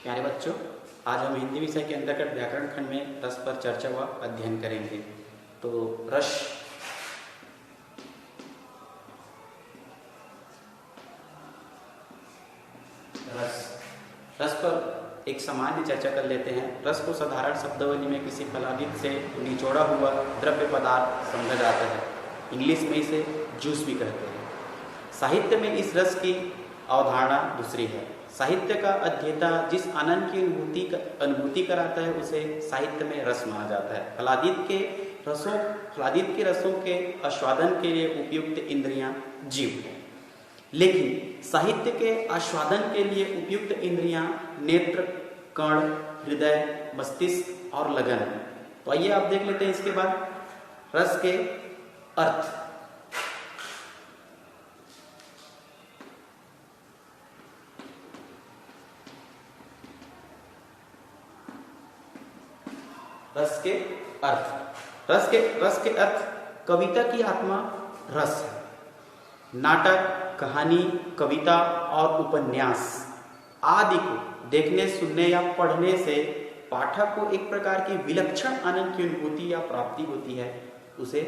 प्यारे बच्चों, आज हम हिंदी विषय के अंतर्गत व्याकरण खंड में रस पर चर्चा व अध्ययन करेंगे। तो रस पर एक सामान्य चर्चा कर लेते हैं। रस को साधारण शब्दावली में किसी फलादित से निचोड़ा हुआ द्रव्य पदार्थ समझा जाता है। इंग्लिश में इसे जूस भी कहते हैं। साहित्य में इस रस की अवधारणा दूसरी है। साहित्य का अध्येता जिस आनंद की अनुभूति कराता है उसे साहित्य में रस माना जाता है। फलादित के रसों के आस्वादन के लिए उपयुक्त इंद्रियां जीव हैं, लेकिन साहित्य के आस्वादन के लिए उपयुक्त इंद्रियां नेत्र, कर्ण, हृदय, मस्तिष्क और लगन है। तो आइए आप देख लेते हैं इसके बाद रस के अर्थ। रस के अर्थ कविता की आत्मा रस है। नाटक, कहानी, कविता और उपन्यास आदि को देखने, सुनने या पढ़ने से पाठक को एक प्रकार की विलक्षण आनंद की अनुभूति या प्राप्ति होती है, उसे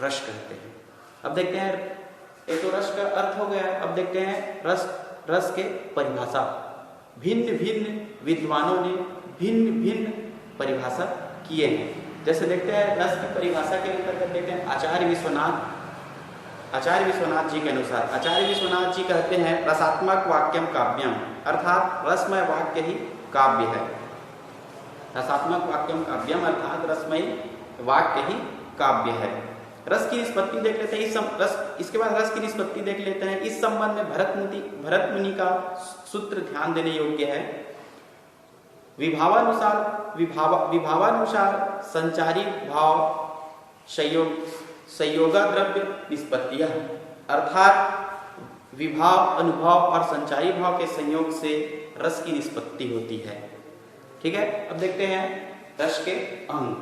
रस कहते हैं। अब देखते हैं, एक तो रस का अर्थ हो गया। अब देखते हैं रस के परिभाषा। भिन्न भिन्न विद्वानों ने भिन्न भिन्न परिभाषा किए हैं। जैसे देखते हैं रस की परिभाषा के अंतर्गत देखते हैं आचार्य विश्वनाथ जी के अनुसार। आचार्य विश्वनाथ जी कहते हैं रसात्मक वाक्यम काव्यम, अर्थात रसमय वाक्य ही काव्य है। रसात्मक वाक्यम काव्यम अर्थात रसमय वाक्य ही काव्य है। रस की निष्पत्ति देख लेते हैं। इसके बाद रस की निष्पत्ति देख लेते हैं। इस संबंध में भरत मुनि का सूत्र ध्यान देने योग्य है। विभावानुसार संचारी भाव संयोगा द्रव्य निष्पत्तियां, अर्थात विभाव, अनुभव और संचारी भाव के संयोग से रस की निष्पत्ति होती है। ठीक है। अब देखते हैं रस के अंग।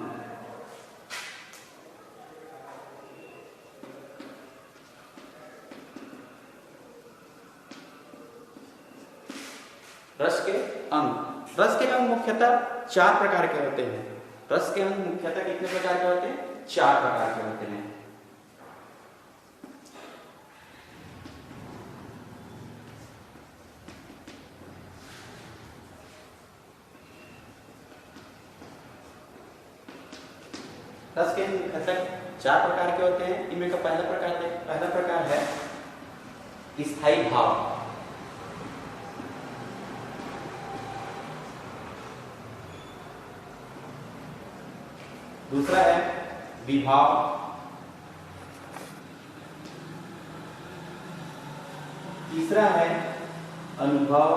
रस के अंग मुख्यतः 4 प्रकार के होते हैं। रस के अंग मुख्यतः कितने प्रकार के होते हैं? 4 प्रकार के होते हैं। रस के अंग मुख्यतः 4 प्रकार के होते हैं। इनमें का पहला प्रकार है स्थायी भाव। दूसरा है विभाव। तीसरा है अनुभव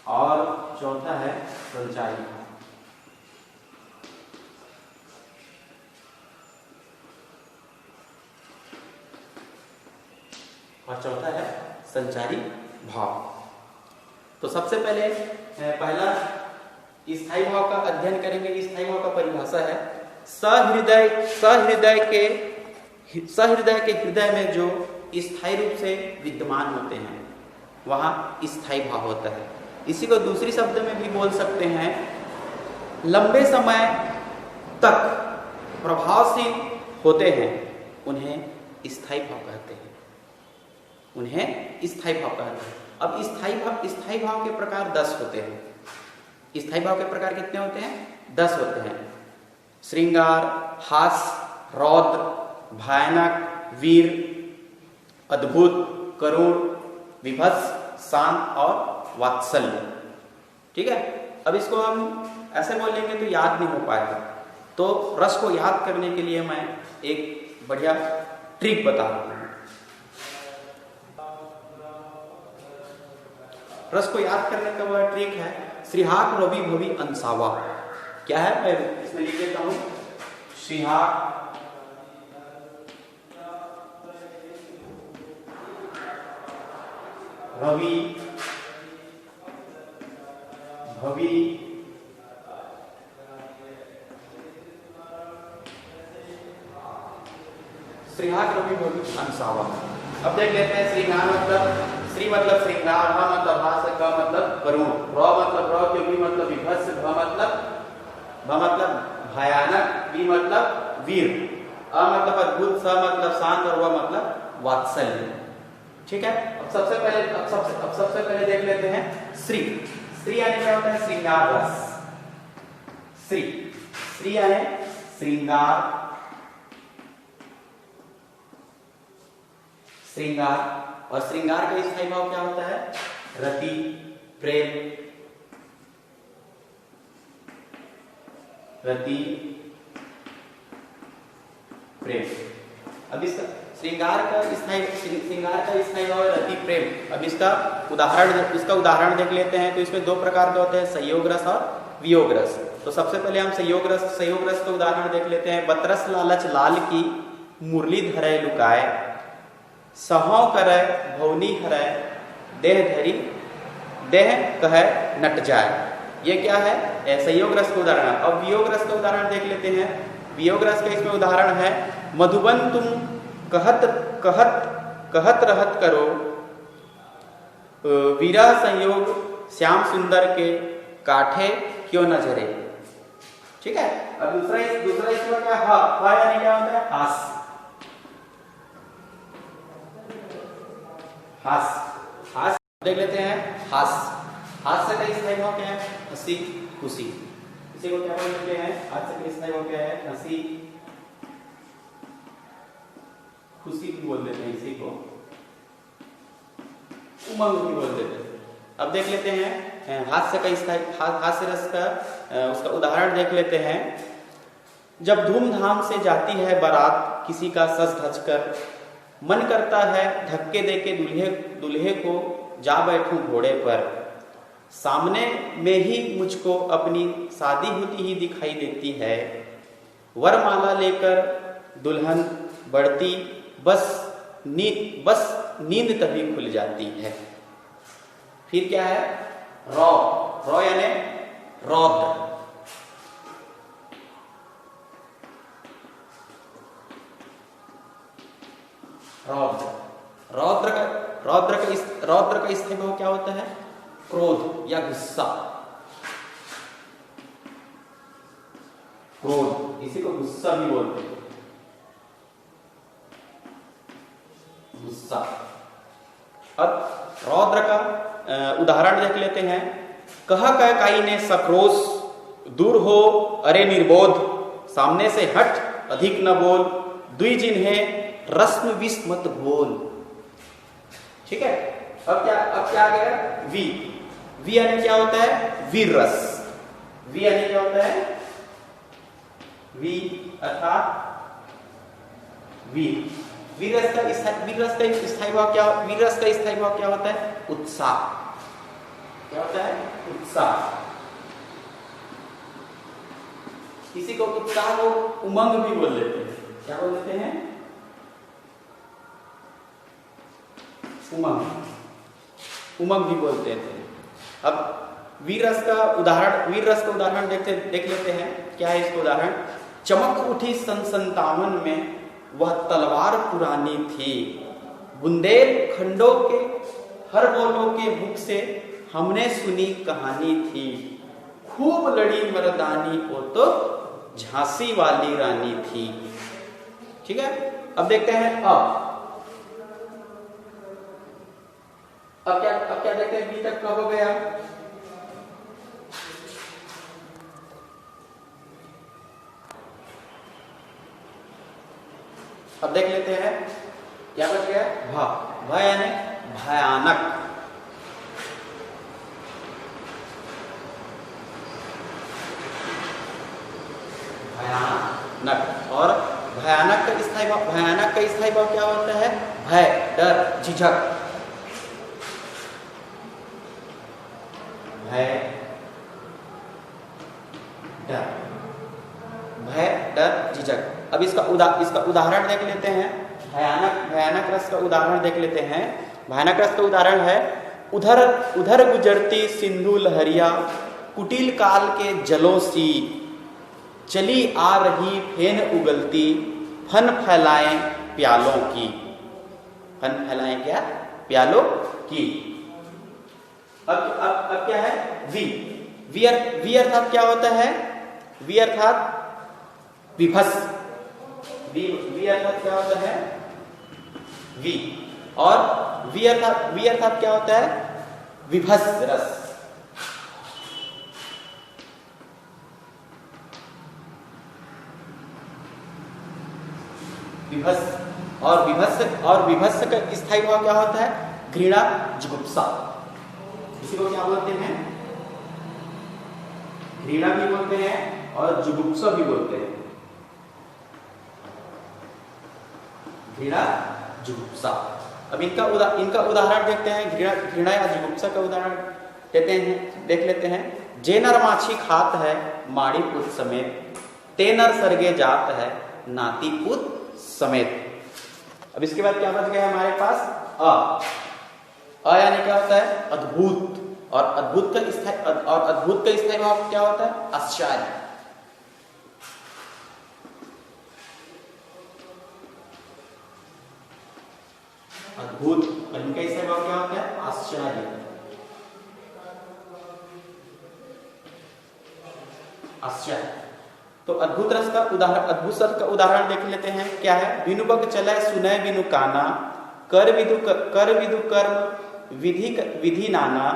और चौथा है संचारी। भाव। तो सबसे पहले पहला स्थायी भाव का अध्ययन करेंगे। स्थायी भाव का परिभाषा है सहृदय के हृदय में जो स्थायी रूप से विद्यमान होते हैं वहां स्थायी भाव होता है। इसी को दूसरी शब्द में भी बोल सकते हैं, लंबे समय तक प्रभावशील होते हैं उन्हें स्थायी भाव कहते हैं। अब स्थायी भाव के प्रकार 10 होते हैं। स्थायी भाव के प्रकार कितने होते हैं? 10 होते हैं। श्रृंगार, हास्य, रौद्र, भयानक, वीर, अद्भुत, करुण, विभत्स, शांत और वात्सल्य। ठीक है। अब इसको हम ऐसे बोलेंगे तो याद नहीं हो पाएगा। तो रस को याद करने के लिए मैं एक बढ़िया ट्रिक बता रहा हूं। रस को याद करने का वह ट्रिक है श्रीहाक रवि भवि अंसावा। क्या है? मैं इसमें लिख देता हूं। श्रीहाक रवि भवि श्रीहाक रवि भवि अंसावा। अब देख लेते हैं श्रीहाक मतलब श्री मतलब श्रृंगार, ह मतलब हास, क मतलब करुण, र मतलब र, वी मतलब विभत्स, भ मतलब भयानक, वी मतलब वीर, अ मतलब अद्भुत, स मतलब शांत और व मतलब वात्सल्य। ठीक है। अब सबसे पहले देख लेते हैं श्री। श्री यानी क्या होता है? श्रृंगार रस। श्री यानी श्रृंगार, और श्रृंगार का स्थायी भाव क्या होता है? रति, प्रेम, रति, प्रेम। अब इसका श्रृंगार का स्थायी भाव है रति, प्रेम। अब इसका उदाहरण देख लेते हैं। तो इसमें दो प्रकार के होते हैं, संयोग रस और वियोग रस। तो सबसे पहले हम संयोग रस का उदाहरण देख लेते हैं। बतरस लालच लाल की मुरली धरय लुकाए, सहौ करय भवनी हरय, देह धरी देह कह नट जाए। ये क्या है? संयोग रस का उदाहरण। अब वियोग रस का उदाहरण देख लेते हैं। वियोग रस का इसमें उदाहरण है, मधुबन तुम कहत रहत करो, वीरा संयोग श्याम सुंदर के काठे क्यों न झरे। ठीक है। अब दूसरा इसमें क्या? हा यानी क्या होता है? हास। देख लेते हैं। हास्य का स्थायी भाव क्या है? हंसी, खुशी। इसी को क्या बोलते हैं? हास्य का स्थायी भाव क्या है? हंसी, खुशी भी बोल देते हैं, इसी को उमंग भी बोल देते हैं। अब देख लेते हैं हास्य रस का उसका उदाहरण देख लेते हैं। जब धूमधाम से जाती है बारात किसी का सज धज कर, मन करता है धक्के देके दूल्हे को जा बैठूं घोड़े पर, सामने में ही मुझको अपनी शादी होती ही दिखाई देती है, वरमाला लेकर दुल्हन बढ़ती, बस नींद तभी खुल जाती है। फिर क्या है? रौ यानी रौद्र। रौद्र का स्थायी भाव क्या होता है? क्रोध या गुस्सा। क्रोध, इसी को गुस्सा भी बोलते हैं, गुस्सा। अब रौद्र का उदाहरण देख लेते हैं। कह काई ने सक्रोश, दूर हो अरे निर्बोध, सामने से हट अधिक न बोल, दुई जिन्हें रस्म विष मत बोल। ठीक है। अब क्या आ गया? वी यानी क्या होता है? वीर रस। वी यानी क्या होता है? वी अर्थात वीर। वीर रस का स्थायी भाव क्या होता है? उत्साह। क्या होता है? उत्साह। किसी को उत्साह को उमंग भी बोल देते हैं। क्या बोल देते हैं? उमंग भी बोलते थे। अब वीर रस का उदाहरण देख लेते हैं। क्या है इसका उदाहरण? चमक उठी सन 57 में वह तलवार पुरानी थी, बुंदेलखंडों के हर बोलों के मुख से हमने सुनी कहानी थी, खूब लड़ी मर्दानी वो तो झांसी वाली रानी थी। ठीक है। अब देखते हैं अब क्या देखते हैं? बी तक कब हो गया? अब देख लेते हैं क्या बच गया? भ यानी भयानक। भयानक। और भयानक का स्थायी भाव क्या होता है? भय, डर, झिझक। भय, डर, झिझक। अब इसका उदाहरण देख लेते हैं। भयानक रस का उदाहरण देख लेते हैं। भयानक रस का उदाहरण है, उधर गुजरती सिंधु लहरिया, कुटिल काल के जलों सी, चली आ रही फेन उगलती, फन फैलाएं प्यालों की। फन फैलाएं क्या? प्यालों की। अब क्या है? वी। वी अर्थात क्या होता है? वी अर्थात विभत्स। वी अर्थात क्या होता है? वी। और वी अर्थात क्या होता है? विभत्स रस। विभत्स और विभत्स का स्थायी भाव क्या होता है? घृणा, जुगुप्सा। इसी को क्या बोलते हैं? घृणा भी बोलते हैं और जुगुप्सा भी बोलते हैं। घृणा, जुगुप्सा। अब इनका उदाहरण देखते हैं। घृणा या जुगुप्सा का उदाहरण देख लेते हैं। जे नर माछी खात है माड़ी पुत समेत, ते नर सरगे जात है नाती पुत समेत। अब इसके बाद क्या बच गया हमारे पास? अ यानी क्या होता है? अद्भुत। और अद्भुत का स्थायी भाव क्या होता है? आश्चर्य। अद्भुत। और इनका स्थायी भाव क्या होता है? आश्चर्य। आश्चर्य। तो अद्भुत रस का उदाहरण देख लेते हैं। क्या है? बिनु बग चले सुनय बिनु काना, कर विदु कर्म विधि नाना,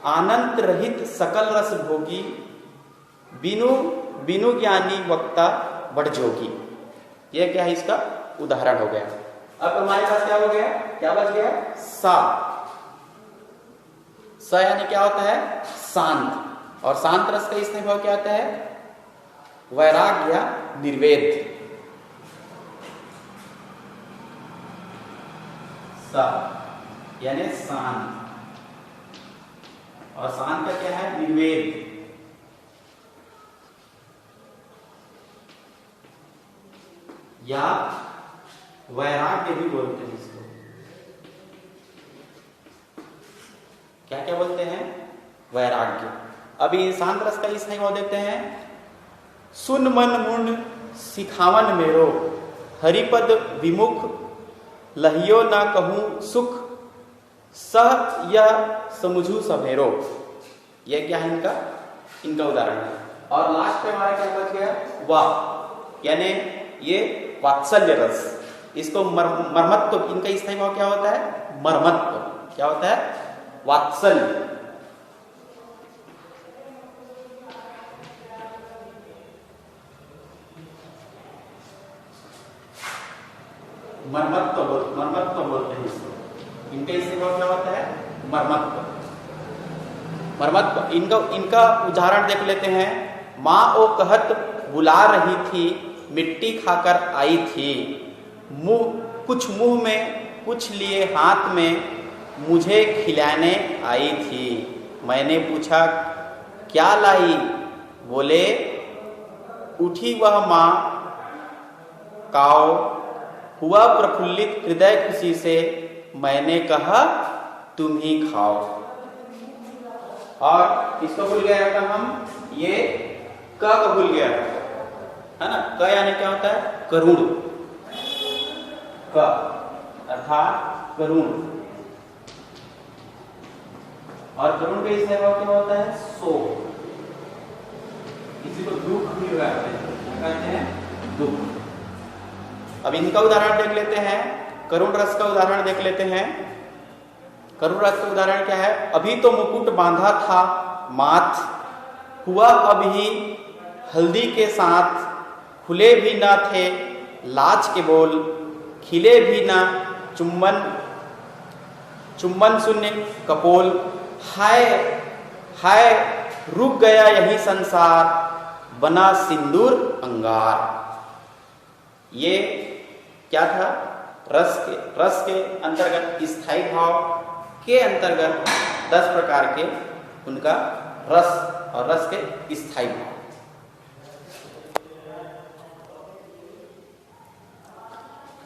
आनंद रहित सकल रस भोगी, बिनु ज्ञानी वक्ता बड़ जोगी। यह क्या है? इसका उदाहरण हो गया। अब हमारे पास क्या हो गया? क्या बच गया? सा। स यानी क्या होता है? शांत। और शांत रस का स्थायी भाव क्या होता है? वैराग्य या निर्वेद। सा यानी शांत। और शांत का क्या है? निर्वेद। या वैराग्य भी बोलते हैं इसको। क्या क्या बोलते हैं? वैराग्य। अभी शांत रस का स्थायी भाव देते हैं। सुन मन मुंड सिखावन मेरो, हरिपद विमुख लहियो ना कहूं सुख, सह या समुझू सभेरो। यह क्या है? इनका उदाहरण है। और लास्ट पे हमारा क्या बच गया? वाह यानी ये वात्सल्य रस। इसको मर्मत्व। इनका स्थायी भाव क्या होता है? मर्मत्व। क्या होता है? वात्सल्य। मर्मत्व बोलते हैं इसको। इनका स्थायी भाव क्या होता है? मर्मत्व। इनका उदाहरण देख लेते हैं। माँ ओ कहत बुला रही थी, मिट्टी खाकर आई थी, कुछ मुंह में कुछ लिए हाथ में, मुझे खिलाने आई थी। मैंने पूछा क्या लाई? बोले उठी वह माँ काओ, हुआ प्रफुल्लित हृदय खुशी से, मैंने कहा तुम ही खाओ। और इसको भूल गया था हम, ये क को भूल गया है ना। क यानी क्या होता है? करुण। क अर्थात करुण। और करुण का स्थायी भाव क्या होता है? शोक। इसी को दुख भी कहते हैं, दुख। अब इनका उदाहरण देख लेते हैं। करुण रस का उदाहरण देख लेते हैं। करुण रस का उदाहरण क्या है? अभी तो मुकुट बांधा था माथ, हुआ अभी हल्दी के साथ, खुले भी ना थे लाज के बोल, खिले भी ना चुम्बन शून्य कपोल, हाय हाय रुक गया यही संसार, बना सिंदूर अंगार। ये क्या था? रस के अंतर्गत स्थायी भाव के अंतर्गत 10 प्रकार के उनका रस और रस के स्थायी भाव।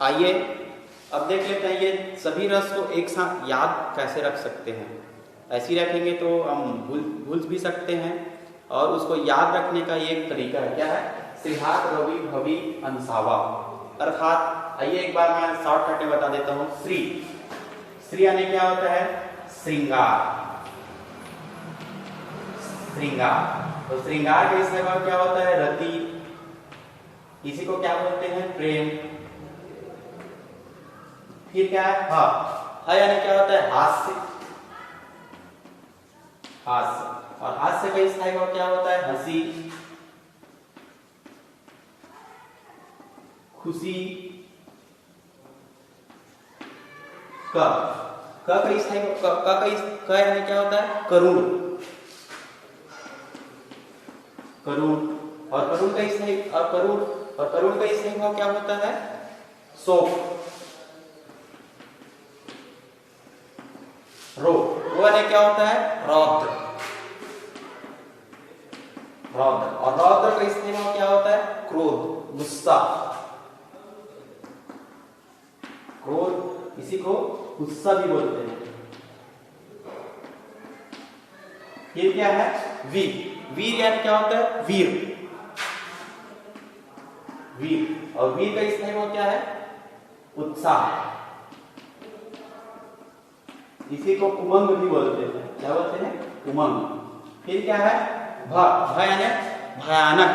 आइए अब देख लेते हैं ये सभी रस को एक साथ याद कैसे रख सकते हैं। ऐसे ही रखेंगे तो हम भूल भी सकते हैं, और उसको याद रखने का एक तरीका है। क्या है? श्रीहात रवि भवि अंसावा। अर्थात आइए एक बार मैं शॉर्टकट में बता देता हूँ। श्री यानी क्या होता है? श्रृंगार। श्रृंगार, तो श्रृंगार के इसका भाव क्या होता है? रति। इसी को क्या बोलते हैं? प्रेम। फिर क्या है? ह यानी क्या होता है? हास्य। हास्य, और हास्य का स्थायी भाव क्या होता है? हंसी, खुशी। क का स्थायी क यानी क्या होता है? करुण। करुण, और करुण का स्थायी करुण का स्थायी भाव क्या होता है? शोक। रो यानी क्या होता है? रौद्र। रौद्र, और रौद्र का स्थायी भाव क्या होता है? क्रोध, गुस्सा। क्रोध, इसी को गुस्सा भी बोलते हैं। ये क्या है? वीर। वीर यानी क्या होता है? वीर। वीर, और वीर का स्थायी भाव क्या है? उत्साह। इसी को उमंग भी बोलते हैं। क्या बोलते हैं? उमंग। फिर क्या है? भ यानी भयानक।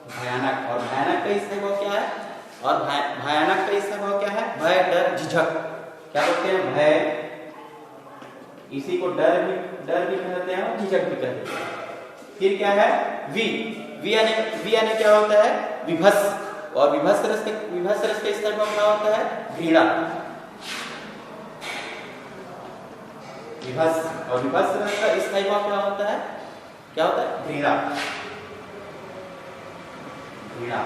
भयानक, और भयानक का स्थायी भाव क्या है? और भयानक का स्थायी भाव क्या है? भय, डर, झिझक। क्या बोलते हैं? भय, इसी को डर भी कहते हैं और झिझक भी कहते हैं। फिर क्या है? वी यानी क्या होता है? विभत्स, और विभत्स रस के स्थायी भाव क्या होता है? घृणा। विभत्स, और विभत्स रस का स्थायी भाव क्या होता है? क्या होता है? घृणा। घृणा।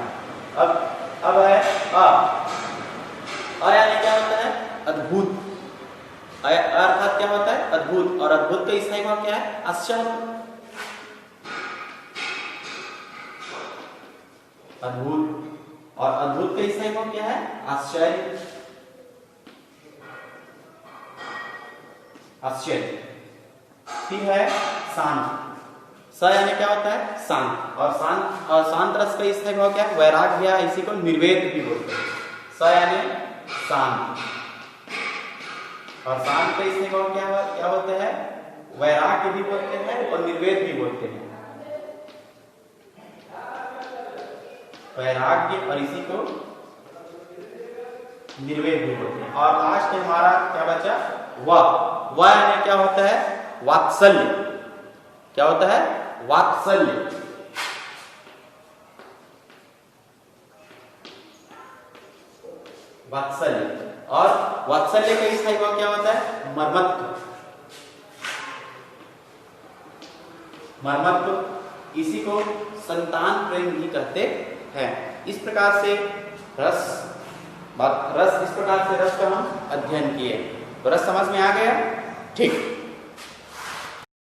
अब है अ यानी क्या होता है? अद्भुत। अर्थात क्या होता है? अद्भुत, और अद्भुत का स्थायी भाव क्या है? आश्चर्य। अद्भुत, और अद्भुत का स्थायी भाव क्या है? आश्चर्य। आश्चर्य। फिर है शांत। स यानी क्या होता है? शांत, और शांत रस का स्थायी भाव क्या है? वैराग्य, या इसी को निर्वेद भी बोलते हैं। स यानी शांत, और शांत का स्थायी भाव क्या होते हैं? वैराग्य भी बोलते हैं और निर्वेद भी बोलते हैं। वैराग्य, और इसी को निर्वेद भी बोलते हैं। और लास्ट हमारा क्या बचा? व यानी क्या होता है? वात्सल्य। क्या होता है? वात्सल्य। वात्सल्य, और वात्सल्य का स्थायी भाव क्या होता है? मर्मत्व। मर्मत्व, इसी को संतान प्रेम भी कहते हैं। इस प्रकार से रस इस प्रकार से रस का हम अध्ययन किए। तो रस समझ में आ गया? ठीक।